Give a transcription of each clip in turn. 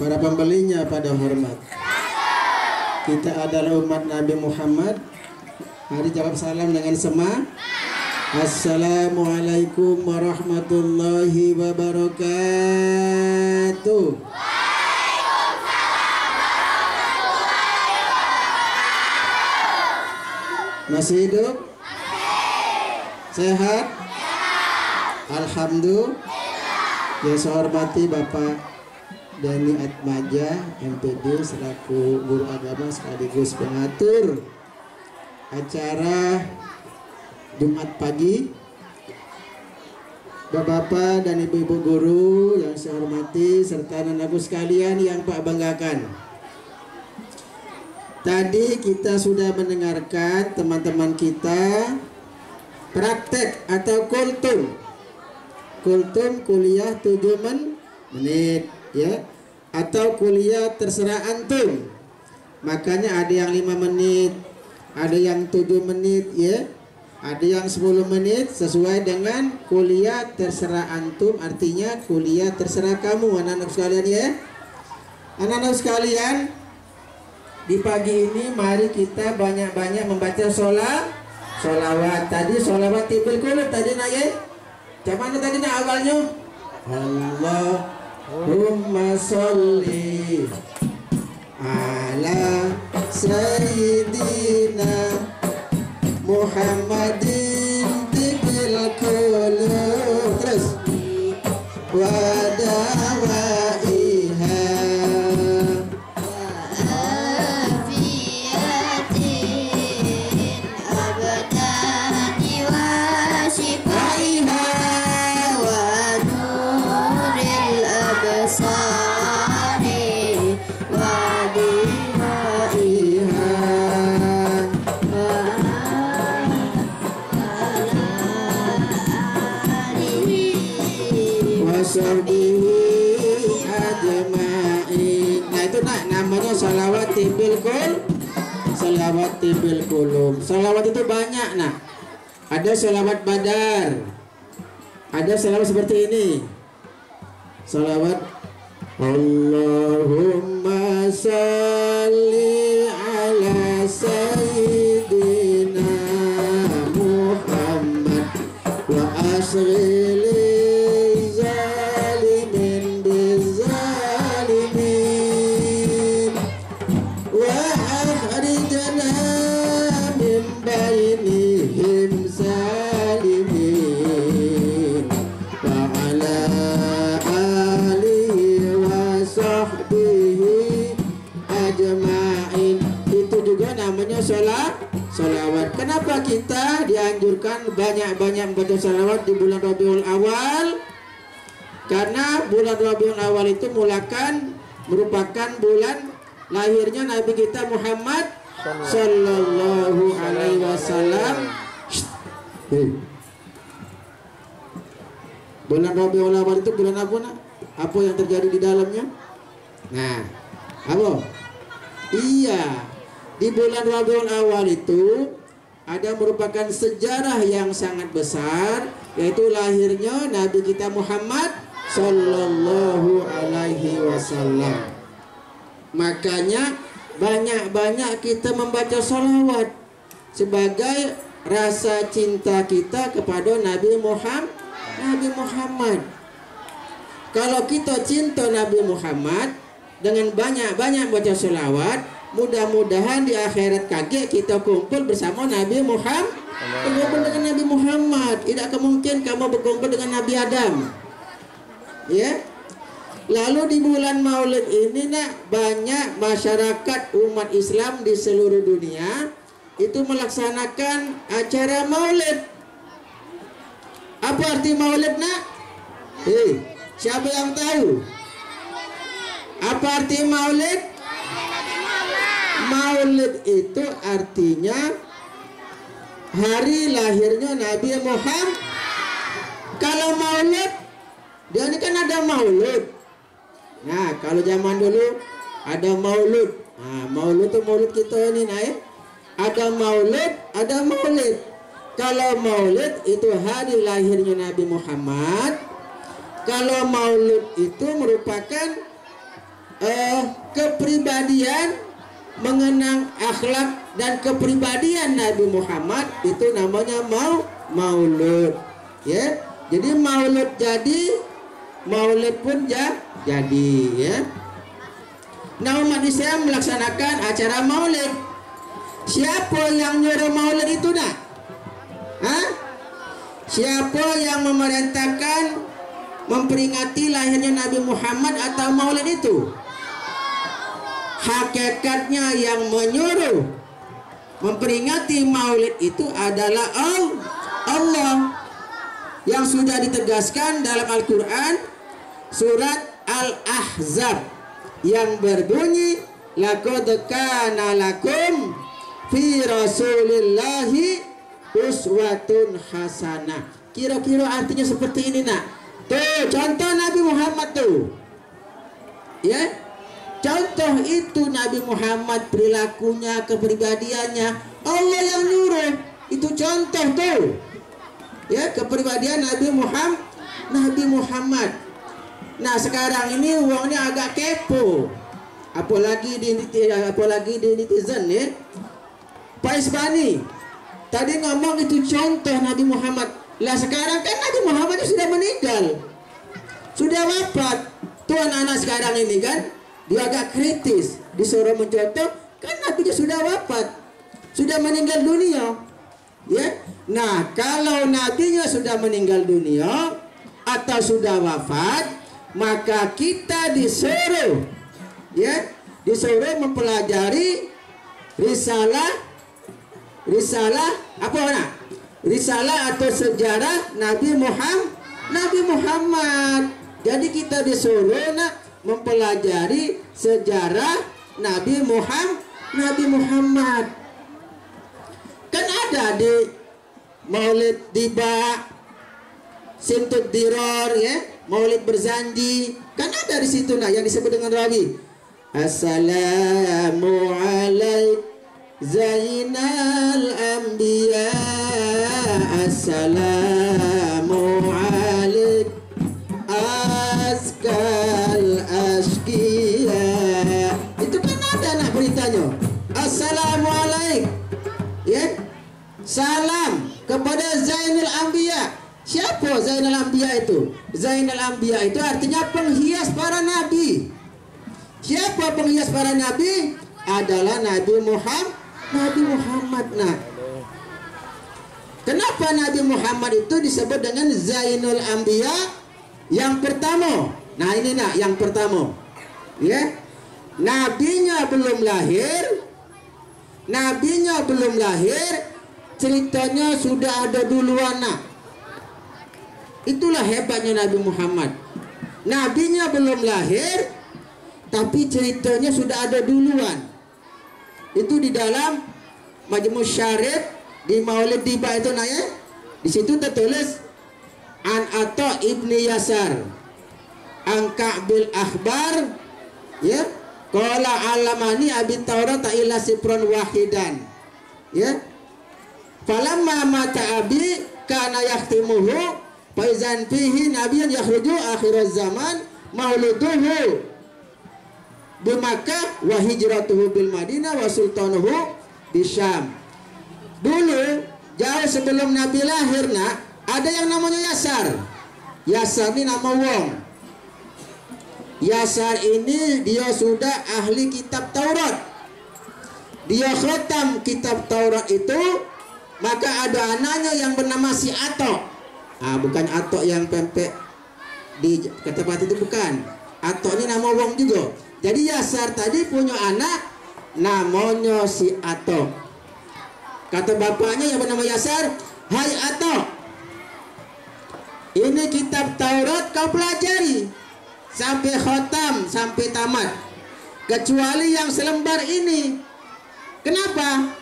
Para pembelinya pada hormat. Kita adalah umat Nabi Muhammad. Mari jawab salam dengan semangat. Assalamualaikum warahmatullahi wabarakatuh. Masih hidup? Sehat? Alhamdulillah. Yang saya hormati Bapak Dani Atmaja MPD selaku guru agama sekaligus pengatur acara Jumat pagi. Bapak-bapak dan ibu-ibu guru yang saya hormati serta anak-anakku sekalian yang Pak banggakan. Tadi kita sudah mendengarkan teman-teman kita praktek atau kultum. Kultum kuliah 7 menit ya, atau kuliah terserah antum. Makanya ada yang 5 menit, ada yang 7 menit ya, ada yang 10 menit sesuai dengan kuliah terserah antum, artinya kuliah terserah kamu anak-anak sekalian ya. Anak-anak sekalian, di pagi ini mari kita banyak-banyak membaca sholawat. Tadi sholawat tibil kulub tadi nak ya. Macam mana tadi nak awalnya? Allahumma sholli ala sayyidina Muhammadin tibil kulub. Terus wadawaiha ajma'in. Nah itu nak namanya salawat tibil kulum. Salawat itu banyak nak. Ada salawat badar, ada salawat seperti ini. Salawat Allahumma salli ala sayyidina Muhammad wa asghili sholawat. Kenapa kita dianjurkan banyak-banyak membaca sholawat di bulan Rabiul Awal? Karena bulan Rabiul Awal itu merupakan bulan lahirnya Nabi kita Muhammad Sallallahu Alaihi Wasallam. Bulan Rabiul Awal itu bulan apa nak? Apa yang terjadi di dalamnya? Nah, apa? Iya. Di bulan Rabiul Awal itu ada merupakan sejarah yang sangat besar, yaitu lahirnya Nabi kita Muhammad Sallallahu Alaihi Wasallam. Makanya banyak-banyak kita membaca sholawat sebagai rasa cinta kita kepada Nabi Muhammad. Kalau kita cinta Nabi Muhammad dengan banyak-banyak baca sholawat, mudah-mudahan di akhirat kaget kita kumpul bersama Nabi Muhammad. Berkumpul dengan Nabi Muhammad. Tidak kemungkinan kamu berkumpul dengan Nabi Adam. Ya. Lalu di bulan Maulid ini nak, banyak masyarakat umat Islam di seluruh dunia itu melaksanakan acara Maulid. Apa arti Maulid nak? Siapa yang tahu? Apa arti Maulid? Maulid itu artinya hari lahirnya Nabi Muhammad. Kalau Maulid, dia ini kan ada Maulud. Nah, kalau zaman dulu ada Maulud. Nah, Maulud itu Maulud kita ini naik. Ada Maulid, ada Maulid. Kalau Maulid itu hari lahirnya Nabi Muhammad. Kalau Maulud itu merupakan kepribadian, mengenang akhlak dan kepribadian Nabi Muhammad, itu namanya maulud. Ya, jadi maulud jadi, maulid pun jadi. Ya. Nah, umat Islam melaksanakan acara maulid. Siapa yang nyuruh maulid itu nak? Hah? Siapa yang memerintahkan memperingati lahirnya Nabi Muhammad atau maulid itu? Hakikatnya yang menyuruh memperingati maulid itu adalah Allah, yang sudah ditegaskan dalam Al-Quran surat Al-Ahzab yang berbunyi, laqad kana lakum fi rasulillahi uswatun hasanah. Kira-kira artinya seperti ini nak. Tuh contoh Nabi Muhammad tuh, ya, contoh itu Nabi Muhammad, perilakunya, kepribadiannya, Allah yang nyuruh. Itu contoh tuh, ya, kepribadian Nabi Muhammad. Nah sekarang ini uangnya agak kepo, apalagi di netizen ya. Pak Isbani tadi ngomong itu contoh Nabi Muhammad. Lah sekarang kan Nabi Muhammad sudah meninggal, sudah wafat. Tuh anak-anak sekarang ini kan dia agak kritis, disuruh mencontoh, kan Nabi sudah wafat, sudah meninggal dunia. Ya, nah kalau nabinya sudah meninggal dunia atau sudah wafat, maka kita disuruh, ya, disuruh mempelajari risalah apa nak? Risalah atau sejarah Nabi Muhammad. Jadi kita disuruh nak mempelajari sejarah Nabi Muhammad. Kan ada di Maulid Diba, Simtud Diror, ya, Maulid Berzanji, kan ada di situ nah yang disebut dengan rawi. Assalamu alaik Zainal Anbiya, Assalamu alaik Azkal Ashkiya. Itu kan ada nak beritanya. Assalamu alaik, ya, salam kepada Zainal Anbiya. Siapa Zainal Anbiya itu? Zainal Anbiya itu artinya penghias para nabi. Siapa penghias para nabi? Adalah Nabi Muhammad. Nah, kenapa Nabi Muhammad itu disebut dengan Zainul Anbiya? Yang pertama, nah ini nak, yang pertama, ya, nabinya belum lahir, ceritanya sudah ada duluan nak. Itulah hebatnya Nabi Muhammad. Nabinya belum lahir, tapi ceritanya sudah ada duluan. Itu di dalam Majmu' Syarif di Maulid Diba itu nah, ya. Di situ tertulis An Atha ibni Yasar An Ka'bil Akhbar, ya, qala alamani abit Taurat ila sifron wahidan, ya, falamma mata abi kana yahtimuhu faizan fihi nabiyan yakhruju akhir zaman mauluduhu di Makkah wa hijratuhu bil Madinah wa sultanuhu di Syam. Dulu jauh sebelum Nabi lahir nak, ada yang namanya Yasar. Yasar ini nama wong. Yasar ini dia sudah ahli kitab Taurat. Dia khatam kitab Taurat itu, maka ada anaknya yang bernama si Atok. Bukan Atok yang pempek di tempat itu, bukan. Atok ini nama wong juga. Jadi Yasar tadi punya anak namanya si Atok. Kata bapaknya yang bernama Yasar, hai Atok, ini kitab Taurat kau pelajari sampai khatam, sampai tamat, kecuali yang selembar ini. Kenapa?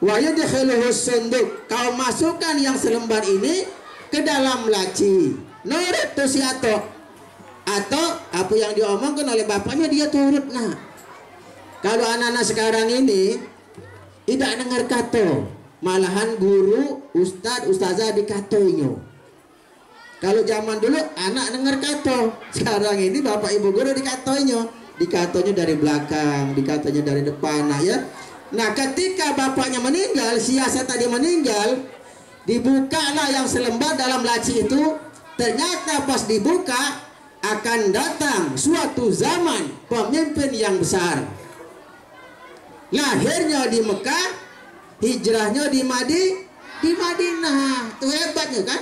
Wa yudkhiluhu sunduk, kau masukkan yang selembar ini ke dalam laci. Nurut tuh si Atok. Atau apa yang diomongkan oleh bapaknya dia turut. Nah, kalau anak-anak sekarang ini tidak dengar kata, malahan guru, ustazah dikatoinya. Kalau zaman dulu anak dengar kata, sekarang ini bapak ibu guru dikatoinya. dikatanya dari belakang, dikatanya dari depan. Nah ya. Nah ketika bapaknya meninggal, si Yasir tadi meninggal, dibukalah yang selembar dalam laci itu. Ternyata pas dibuka akan datang suatu zaman pemimpin yang besar. Lahirnya di Mekah, hijrahnya di Madinah. Itu hebatnya kan?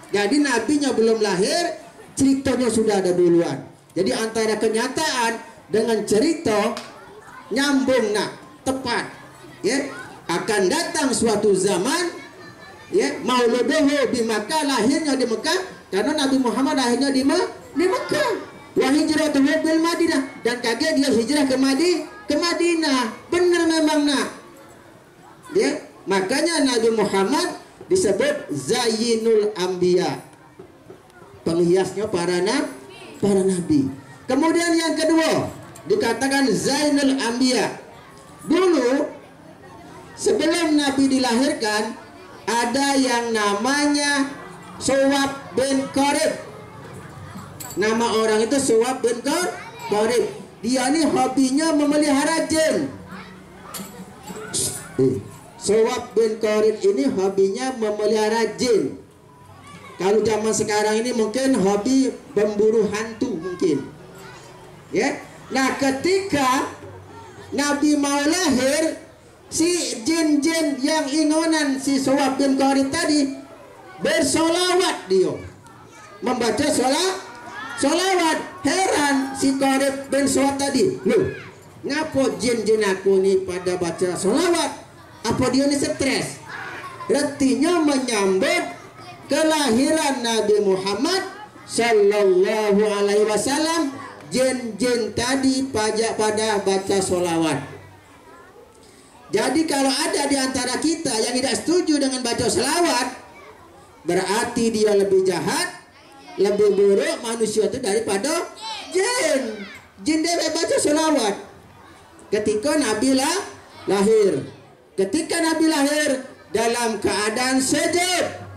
Jadi nabinya belum lahir, ceritanya sudah ada duluan. Jadi antara kenyataan dengan cerita nyambung, nah tepat. Ya, akan datang suatu zaman, ya, mauluduhu di Makkah, lahirnya di Mekah, karena Nabi Muhammad lahirnya di Mekah. Wa hijratuhu bil Madinah, dan kaget dia hijrah ke Madinah. Benar memang nak. Ya, makanya Nabi Muhammad disebut Zainul Anbiya, penghiasnya para nabi. Kemudian yang kedua dikatakan Zainul Anbiya. Dulu sebelum Nabi dilahirkan ada yang namanya Suwab bin Qarib. Nama orang itu Suwab bin Qarib. Dia ini hobinya memelihara jin. Suwab bin Qarib ini hobinya memelihara jin. Kalau zaman sekarang ini mungkin hobi memburu hantu mungkin. Ya. Nah, ketika Nabi mau lahir, si jin-jin yang ingonan si Suwab bin Qarib tadi bersolawat dia. Membaca solawat. Heran si Qarib bin Suwab tadi. Loh, ngapa jin-jin aku nih pada baca solawat? Apa dia ini stres? Artinya menyambut kelahiran Nabi Muhammad Sallallahu Alaihi Wasallam. Jin-jin tadi pajak pada baca solawat. Jadi kalau ada di antara kita yang tidak setuju dengan baca solawat, berarti dia lebih jahat, lebih buruk manusia itu daripada jin. Jin dia baca solawat. Ketika Nabi lahir, ketika Nabi lahir dalam keadaan sujud,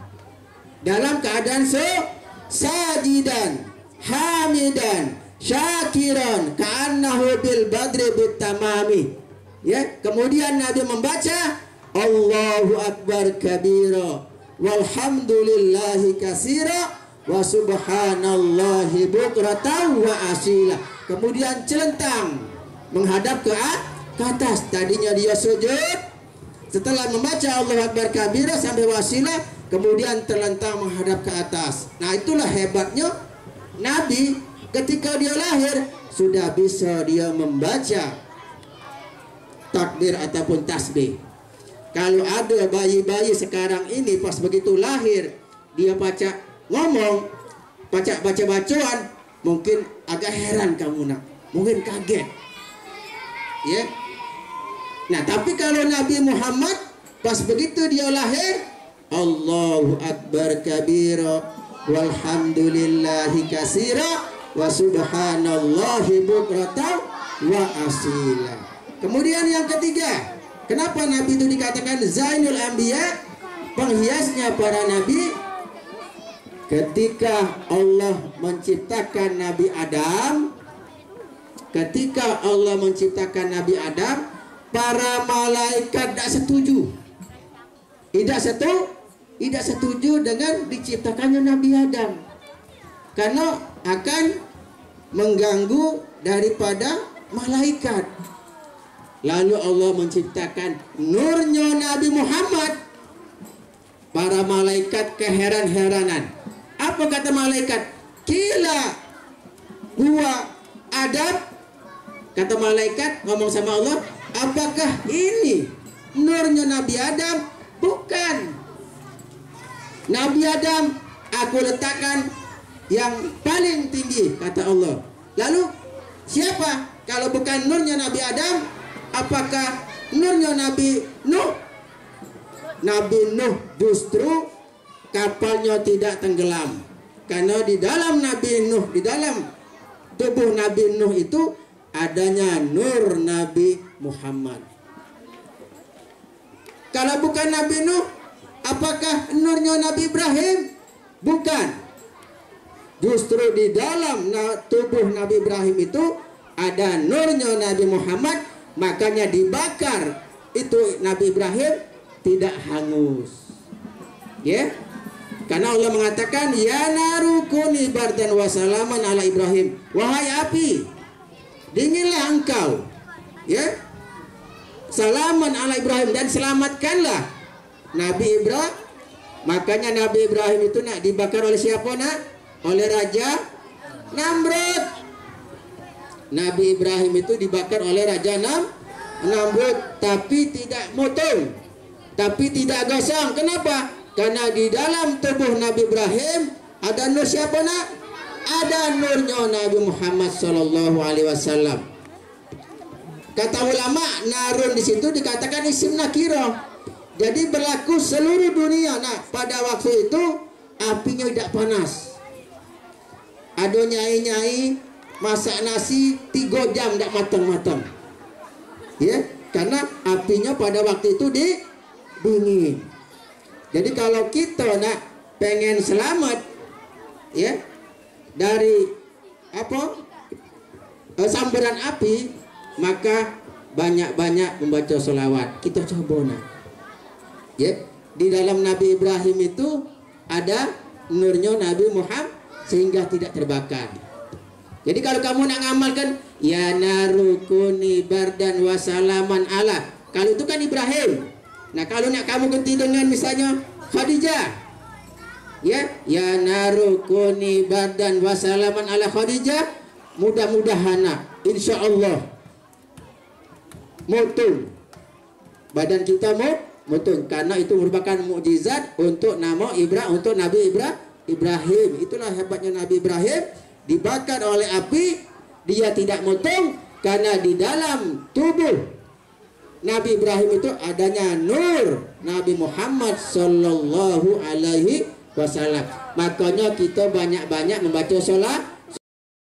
dalam keadaan sajidan, hamidan, syakiran, ka'annahu bil badri bitamami. Ya, kemudian Nabi membaca Allahu Akbar kabira walhamdulillahi katsira wa subhanallahi bukratan wa asila. Kemudian celentang menghadap ke atas. Tadinya dia sujud, setelah membaca Allahu Akbar kabira sampai wasilah, kemudian terlentang menghadap ke atas. Nah, itulah hebatnya Nabi. Ketika dia lahir sudah bisa dia membaca takbir ataupun tasbih. Kalau ada bayi-bayi sekarang ini pas begitu lahir dia baca ngomong, baca bacaan, mungkin agak heran kamu nak, mungkin kaget. Ya. Nah, tapi kalau Nabi Muhammad pas begitu dia lahir, Allahu Akbar kabira walhamdulillahi katsira wa subhanallahi bukratan wa asila. Kemudian yang ketiga, kenapa Nabi itu dikatakan Zainul Anbiya, penghiasnya para nabi? Ketika Allah menciptakan Nabi Adam, para malaikat tidak setuju. Tidak setuju dengan diciptakannya Nabi Adam, karena akan mengganggu daripada malaikat. Lalu Allah menciptakan nurnya Nabi Muhammad. Para malaikat keheran-heranan. Apa kata malaikat? Kila huwa Adam. Kata malaikat ngomong sama Allah, apakah ini nurnya Nabi Adam? Bukan. Nabi Adam aku letakkan yang paling tinggi, kata Allah. Lalu siapa kalau bukan nurnya Nabi Adam? Apakah nurnya Nabi Nuh? Nabi Nuh justru kapalnya tidak tenggelam, karena di dalam Nabi Nuh, di dalam tubuh Nabi Nuh itu adanya nur Nabi Muhammad. Kalau bukan Nabi Nuh, apakah nurnya Nabi Ibrahim? Bukan. Justru di dalam tubuh Nabi Ibrahim itu ada nurnya Nabi Muhammad, makanya dibakar itu Nabi Ibrahim tidak hangus. Ya, karena Allah mengatakan ya naru kuni bardan wa salaman ala Ibrahim, wahai api dinginlah engkau, ya, salaman ala Ibrahim, dan selamatkanlah Nabi Ibrahim. Makanya Nabi Ibrahim itu nak dibakar oleh siapa nak? Oleh Raja Namrud. Nabi Ibrahim itu dibakar oleh Raja Namrud, tapi tidak motong, tapi tidak gosong. Kenapa? Karena di dalam tubuh Nabi Ibrahim ada nur siapa nak? Ada nurnya Nabi Muhammad Sallallahu Alaihi Wasallam. Kata ulama, narun di situ dikatakan isim nakirah. Jadi berlaku seluruh dunia. Nah, pada waktu itu apinya tidak panas. Ada nyai-nyai masak nasi 3 jam tidak matang-matang. Ya, karena apinya pada waktu itu dingin. Jadi kalau kita nak pengen selamat, ya, dari apa sambaran api, maka banyak-banyak membaca sholawat. Kita coba nak. Ya, di dalam Nabi Ibrahim itu ada nurnya Nabi Muhammad sehingga tidak terbakar. Jadi kalau kamu nak ngamalkan ya narukuni bardan wasalaman ala, kalau itu kan Ibrahim. Nah, kalau nak kamu ganti dengan misalnya Khadijah, ya narukuni bardan wasalaman ala Khadijah, mudah-mudahan insya Allah mutung badan kita mutung, karena itu merupakan mukjizat untuk nama untuk Nabi Ibrahim. Itulah hebatnya Nabi Ibrahim, dibakar oleh api, dia tidak mutung karena di dalam tubuh Nabi Ibrahim itu adanya nur Nabi Muhammad Sallallahu Alaihi Wasallam. Makanya kita banyak-banyak membaca